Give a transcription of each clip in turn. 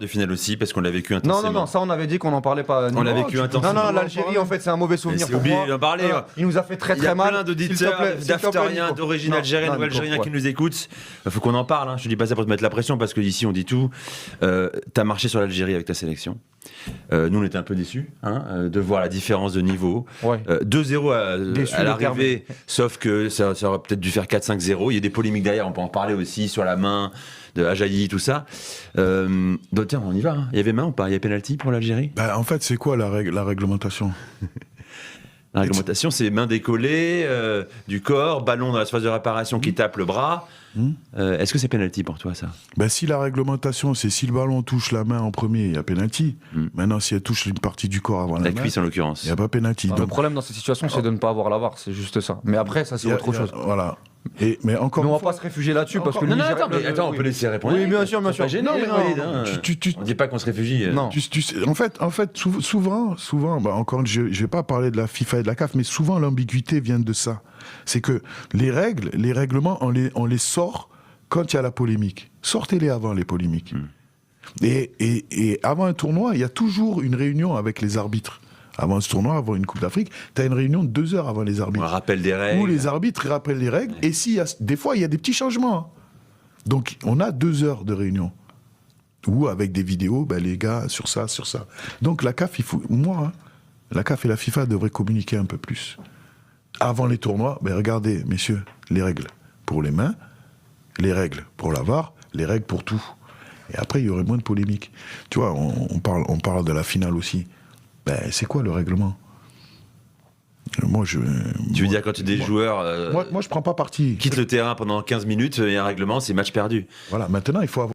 De finale aussi, parce qu'on l'a vécu intensément. Non, ça on avait dit qu'on n'en parlait pas. On l'a vécu intensément. Non, l'Algérie en fait c'est un mauvais souvenir C'est pour oublié moi. d'en parler. Il nous a fait très Il y a très mal. plein d'auditeurs, d'afteriens, d'origine algérienne ou algériens qui nous écoutent. Il faut qu'on en parle. Hein. Je te dis pas ça pour te mettre la pression, parce qu'ici on dit tout. T'as marché sur l'Algérie avec ta sélection. Nous on était un peu déçus de voir la différence de niveau. Ouais. 2-0 à l'arrivée, sauf que ça aurait peut-être dû faire 4-5-0. Il y a des polémiques derrière, on peut en parler aussi, sur la main de Ajayi, tout ça. Donc tiens, on y va. Il y avait main ou pas? Il y a pénalty pour l'Algérie? En fait, c'est quoi la réglementation? La réglementation, c'est main décollée, du corps, ballon dans la surface de réparation qui tape le bras. Est-ce que c'est pénalty pour toi, ça? Si la réglementation, c'est si le ballon touche la main en premier, il y a pénalty. Maintenant, si elle touche une partie du corps avant la main, cuisse en l'occurrence, il n'y a pas pénalty. Le problème dans cette situation, c'est de ne pas avoir la VAR, c'est juste ça. Mais après, ça c'est autre chose. Voilà. Mais encore on va pas se réfugier là-dessus parce que non, attends, on peut laisser répondre. Oui, bien sûr. Non, on dit pas qu'on se réfugie. Non. En fait, souvent, encore, je vais pas parler de la FIFA et de la CAF, mais souvent l'ambiguïté vient de ça. C'est que les règlements, on les sort quand il y a la polémique. Sortez-les avant les polémiques. Et avant un tournoi, il y a toujours une réunion avec les arbitres. Avant ce tournoi, avant une Coupe d'Afrique, tu as une réunion de 2 heures avant les arbitres. On rappelle des règles. Où les arbitres rappellent les règles. Et des fois, il y a des petits changements. Donc, on a 2 heures de réunion. Ou avec des vidéos, les gars, sur ça. Donc, la CAF, la CAF et la FIFA devraient communiquer un peu plus. Avant les tournois, regardez, messieurs, les règles pour les mains, les règles pour la VAR, les règles pour tout. Et après, il y aurait moins de polémiques. Tu vois, on parle de la finale aussi. C'est quoi le règlement? Tu veux dire quand tu es des joueurs moi, je prends pas parti. Quitte le terrain pendant 15 minutes, il y a un règlement, c'est match perdu. Voilà, maintenant, il faut avoir...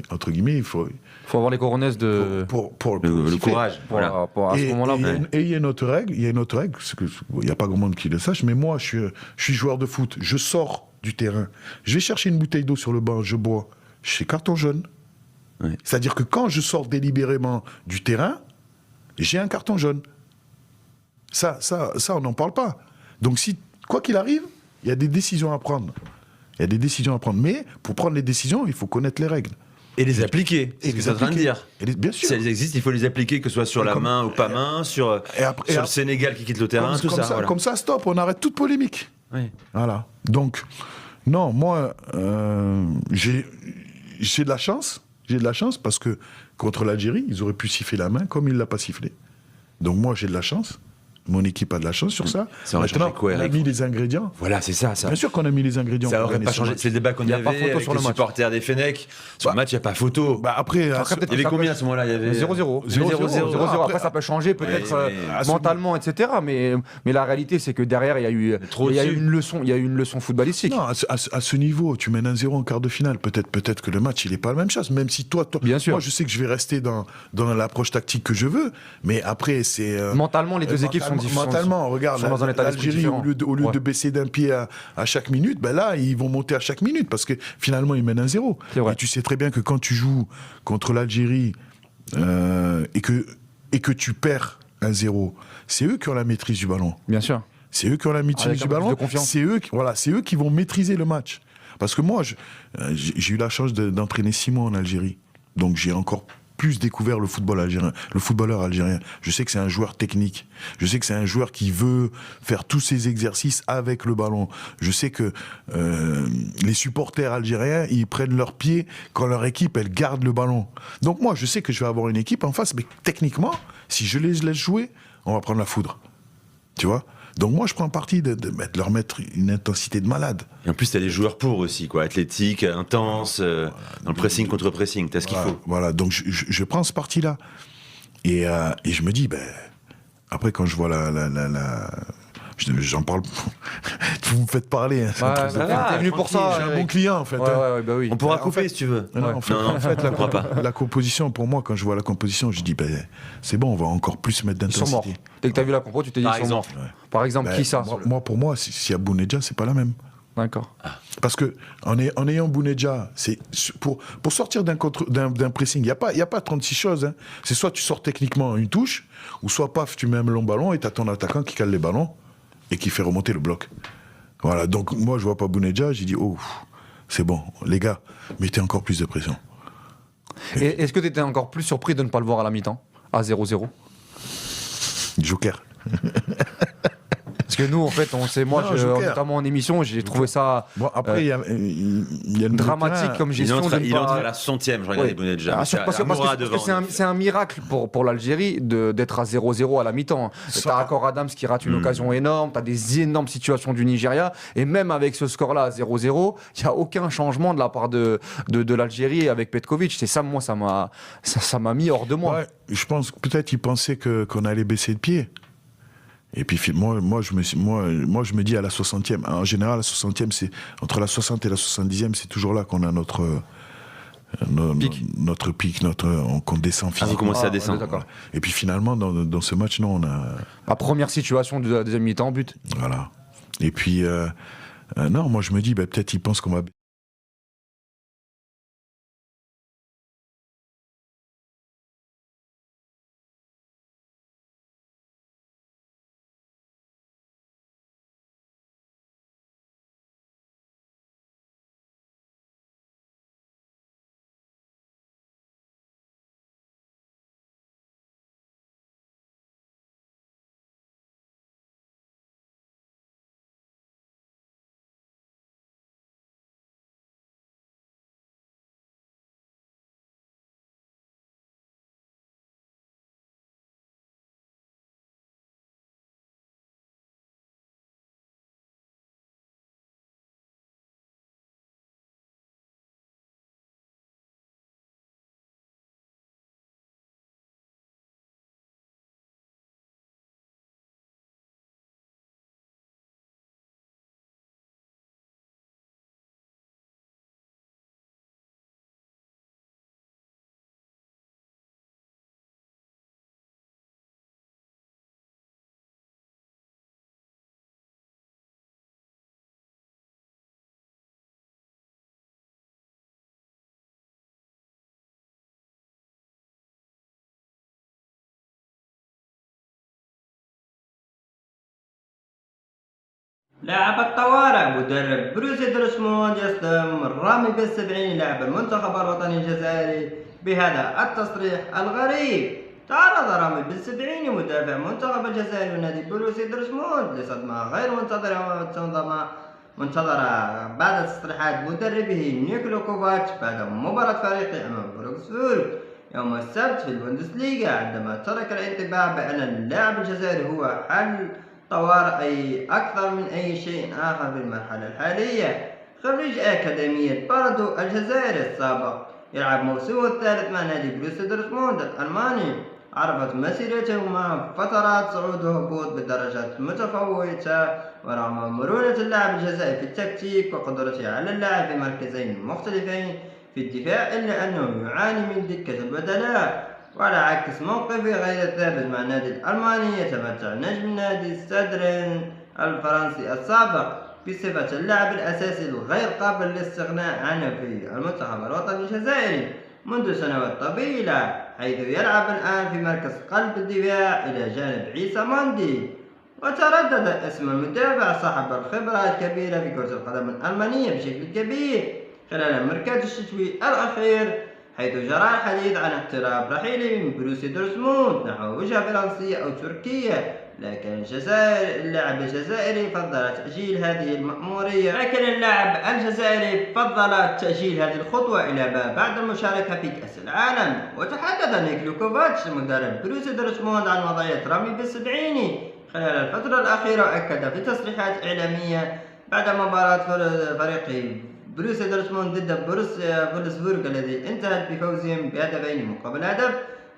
entre guillemets, il faut avoir les coronets de... Pour le courage. À ce moment-là. Et il y a une autre règle, il n'y a pas grand monde qui le sache, mais moi, je suis joueur de foot, je sors du terrain, je vais chercher une bouteille d'eau sur le banc, je bois, j'ai carton jaune. Ouais. C'est-à-dire que quand je sors délibérément du terrain, j'ai un carton jaune. Ça, on n'en parle pas. Donc, quoi qu'il arrive, il y a des décisions à prendre. Mais pour prendre les décisions, il faut connaître les règles. Et les appliquer, c'est ce que tu es en train de dire. Bien sûr. Si elles existent, il faut les appliquer, que ce soit sur la main ou pas main, sur le Sénégal qui quitte le terrain, tout ça. Comme ça, stop, on arrête toute polémique. Oui. Voilà. Donc, non, moi, j'ai de la chance. J'ai de la chance parce que contre l'Algérie, ils auraient pu siffler la main comme ils ne l'ont pas sifflé. Donc moi, j'ai de la chance. Mon équipe a de la chance sur ça. Maintenant, on a mis les ingrédients. Voilà, c'est ça. Bien sûr qu'on a mis les ingrédients. Ça aurait pas changé. C'est le débat qu'on avait avec les supporters des Fennecs. Sur le match, il n'y a pas photo. Après, il y avait combien à ce moment-là? Il y avait 0-0. 0-0. Après, ça peut changer peut-être mentalement, etc. Mais la réalité, c'est que derrière, il y a eu une leçon footballistique. Non, à ce niveau, tu mènes 1-0 en quart de finale. Peut-être que le match, il n'est pas la même chose. Même si toi, bien sûr. Moi, je sais que je vais rester dans l'approche tactique que je veux. Mais après, c'est... Mentalement, les deux équipes sont différentes. Mentalement, regarde, l'Algérie, au lieu de baisser d'un pied à chaque minute, là, ils vont monter à chaque minute parce que finalement, ils mènent 1-0. Et tu sais très bien que quand tu joues contre l'Algérie et que tu perds 1-0, c'est eux qui ont la maîtrise du ballon. Bien sûr. C'est eux qui ont la maîtrise du ballon. C'est eux qui vont maîtriser le match. Parce que moi, j'ai eu la chance d'entraîner 6 mois en Algérie. Donc j'ai encore plus découvert le footballeur algérien. Je sais que c'est un joueur technique. Je sais que c'est un joueur qui veut faire tous ses exercices avec le ballon. Je sais que les supporters algériens, ils prennent leur pied quand leur équipe, elle garde le ballon. Donc moi, je sais que je vais avoir une équipe en face, mais techniquement, si je les laisse jouer, on va prendre la foudre. Tu vois ? Donc moi, je prends parti de leur mettre une intensité de malade. Et en plus, t'as les joueurs pour aussi, quoi. Athlétique, intense, dans le pressing contre pressing. T'as ce qu'il faut. Voilà, donc je prends ce parti-là. Et je me dis, après, quand je vois j'en parle. Vous me faites parler. T'es venu pour ça. Je suis un bon client, en fait. Oui. On pourra couper si tu veux. En fait, la composition, pour moi, quand je vois la composition, je dis, c'est bon, on va encore plus mettre d'intensité. Ils sont morts. Dès que t'as vu la compo, tu t'es dit, ils sont morts. Par exemple, qui ça? Pour moi, s'il y a Bounedjah, c'est pas la même. D'accord. Parce que en ayant Bounedjah, c'est pour sortir d'un pressing, il y a pas 36 choses. Hein. C'est soit tu sors techniquement une touche, ou soit paf, tu mets un long ballon et tu as ton attaquant qui cale les ballons et qui fait remonter le bloc. Voilà, donc moi je vois pas Bounedjah, j'ai dit oh, c'est bon, les gars, mettez encore plus de pression. Et est-ce que tu étais encore plus surpris de ne pas le voir à la mi-temps, à 0-0? Joker. Parce que nous, en fait, notamment en émission, j'ai trouvé ça après, il y a une dramatique comme gestion. Il entre à la 60e, je regardais Bounedjah. Parce que c'est un miracle pour l'Algérie d'être à 0-0 à la mi-temps. T'as Akor Adams qui rate une occasion énorme, t'as des énormes situations du Nigeria, et même avec ce score-là à 0-0, il n'y a aucun changement de la part de l'Algérie avec Petkovic. C'est ça, moi, ça m'a mis hors de moi. Ouais, je pense peut-être qu'ils pensaient qu'on allait baisser de pied. Et puis moi je me dis à la 60e, en général la 60e c'est entre la 60 et la 70e, c'est toujours là qu'on a notre pic, qu'on descend physiquement. Vous commencez à descendre. Voilà. Et puis finalement dans ce match on a la première situation de la deuxième mi-temps, but. Voilà. Et puis non, moi je me dis peut-être ils pensent qu'on va لاعب الطوارئ مدرب بروسيا دورتموند يصدم رامي بن سبعيني لاعب المنتخب الوطني الجزائري بهذا التصريح الغريب. تعرض رامي بن سبعيني مدافع منتخب الجزائر ونادي بروسيا دورتموند لصدمة غير منتظرة بعد تصريحات مدربه نيكولو كوفاتش بعد مباراة فريقه أمام فولكسبورغ يوم السبت في البوندسليغا، عندما ترك الانطباع بأن اللاعب الجزائري هو حل طوارئ أكثر من أي شيء آخر في المرحلة الحالية. خريج أكاديمية باردو الجزائري السابق يلعب موسمه الثالث مع نادي بروسيا دورتموند الألماني. عرفت مسيرته مع فترات صعود وهبوط بدرجات متفاوتة، ورغم مرونة اللاعب الجزائري في التكتيك وقدرته على اللعب في مركزين مختلفين في الدفاع، إلا أنه يعاني من دكة البدلاء. وعلى عكس موقفه غير الثابت مع النادي الألماني، يتمتع نجم نادي ستادرين الفرنسي السابق بصفة اللاعب الأساسي الغير قابل للاستغناء عنه في المنتخب الوطني الجزائري منذ سنوات طويلة، حيث يلعب الآن في مركز قلب الدفاع إلى جانب عيسى ماندي. وتردد اسم المدافع صاحب الخبرة الكبيرة في كرة القدم الألمانية بشكل كبير خلال الميركاتو الشتوي الأخير، حيث جرى الحديث عن اقتراب رحيله من بروسيا دورتموند نحو وجهة فرنسية أو تركية، لكن اللاعب الجزائري فضل تأجيل هذه المأمورية. لكن اللاعب الجزائري فضل تأجيل هذه الخطوة إلى بعد المشاركة في كأس العالم. وتحدث نيكولو كوفاتش مدرب بروسيا دورتموند عن وضعية رامي بن سبعيني خلال الفترة الأخيرة، وأكد في تصريحات إعلامية بعد مباراة فريقه بروسيا دورتموند ضد فولكسبورغ الذي انتهت بفوزهم بهدفين مقابل هدف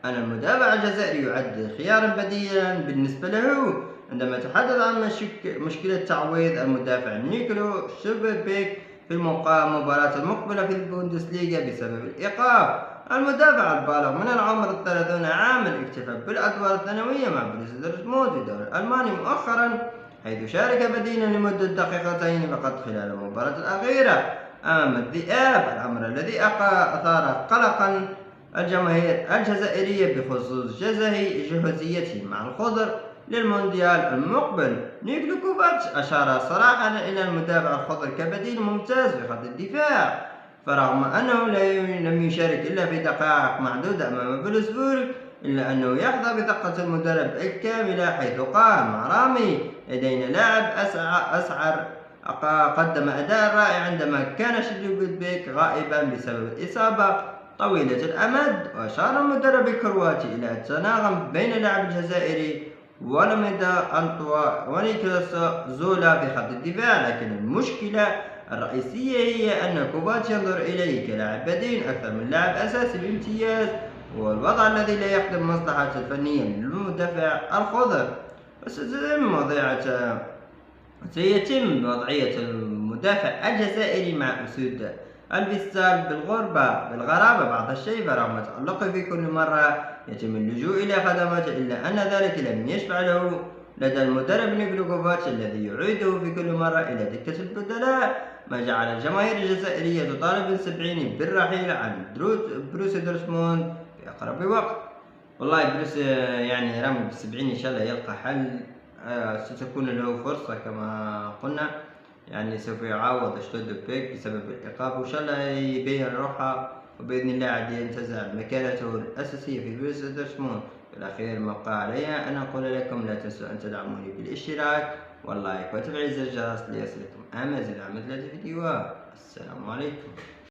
أن المدافع الجزائري يعد خيارا بديلا بالنسبة له. عندما تحدث عن مشكلة تعويض المدافع نيكولو شوبيك في المباراة المقبلة في البوندسليغا بسبب الإيقاف، المدافع البالغ من العمر 30 عاما اكتفى بالأدوار الثانوية مع بروسيا دورتموند في الدوري الألماني مؤخرا، حيث شارك بديلا لمدة دقيقتين فقط خلال المباراة الأخيرة أمام الذئاب، الأمر الذي أثار قلقا الجماهير الجزائرية بخصوص جهوزيته مع الخضر للمونديال المقبل. نيكولو كوفاتش أشار صراحة إلى المدافع الخضر كبديل ممتاز في خط الدفاع، فرغم أنه لم يشارك إلا في دقائق معدودة أمام فولسبورغ، إلا أنه يحظى بدقة المدرب الكاملة، حيث قال مع رامي: لدينا لاعب أسعر قدم أداء رائع عندما كان شيرلي بيك غائبا بسبب الإصابة طويلة الأمد. وأشار المدرب الكرواتي إلى التناغم بين اللاعب الجزائري ولميدا أنطوا ونيكلاس زولا في خط الدفاع، لكن المشكلة الرئيسية هي أن كوفاتش ينظر إليه كلاعب بديل أكثر من لاعب أساسي بامتياز، والوضع الذي لا يخدم مصلحة الفنية للمدافع الخضر. سيتم وضعية المدافع الجزائري مع أسود الفيستال بالغرابة بعض الشيء، فرغم تألقه في كل مرة يتم اللجوء إلى خدماته، إلا أن ذلك لم يشفع له لدى المدرب نيكولو كوفاتش الذي يعيده في كل مرة إلى دكة البدلاء، ما جعل الجماهير الجزائرية تطالب السبعيني بالرحيل عن بروسيا دورتموند في أقرب وقت. والله بروسيا يعني رامي بالسبعين إن شاء الله يلقى حل، ستكون له فرصة كما قلنا، يعني سوف يعوض شتود بيك بسبب الإيقاف، وإن شاء الله يبين روحه، وبإذن الله عاد ينتزع مكانته الأساسية في بروسيا دورتموند. في الأخير ما بقى علي أن أقول لكم لا تنسوا أن تدعموني بالاشتراك واللايك وتفعيل زر الجرس ليصلكم آمازل عمل 3 فيديوهات. السلام عليكم.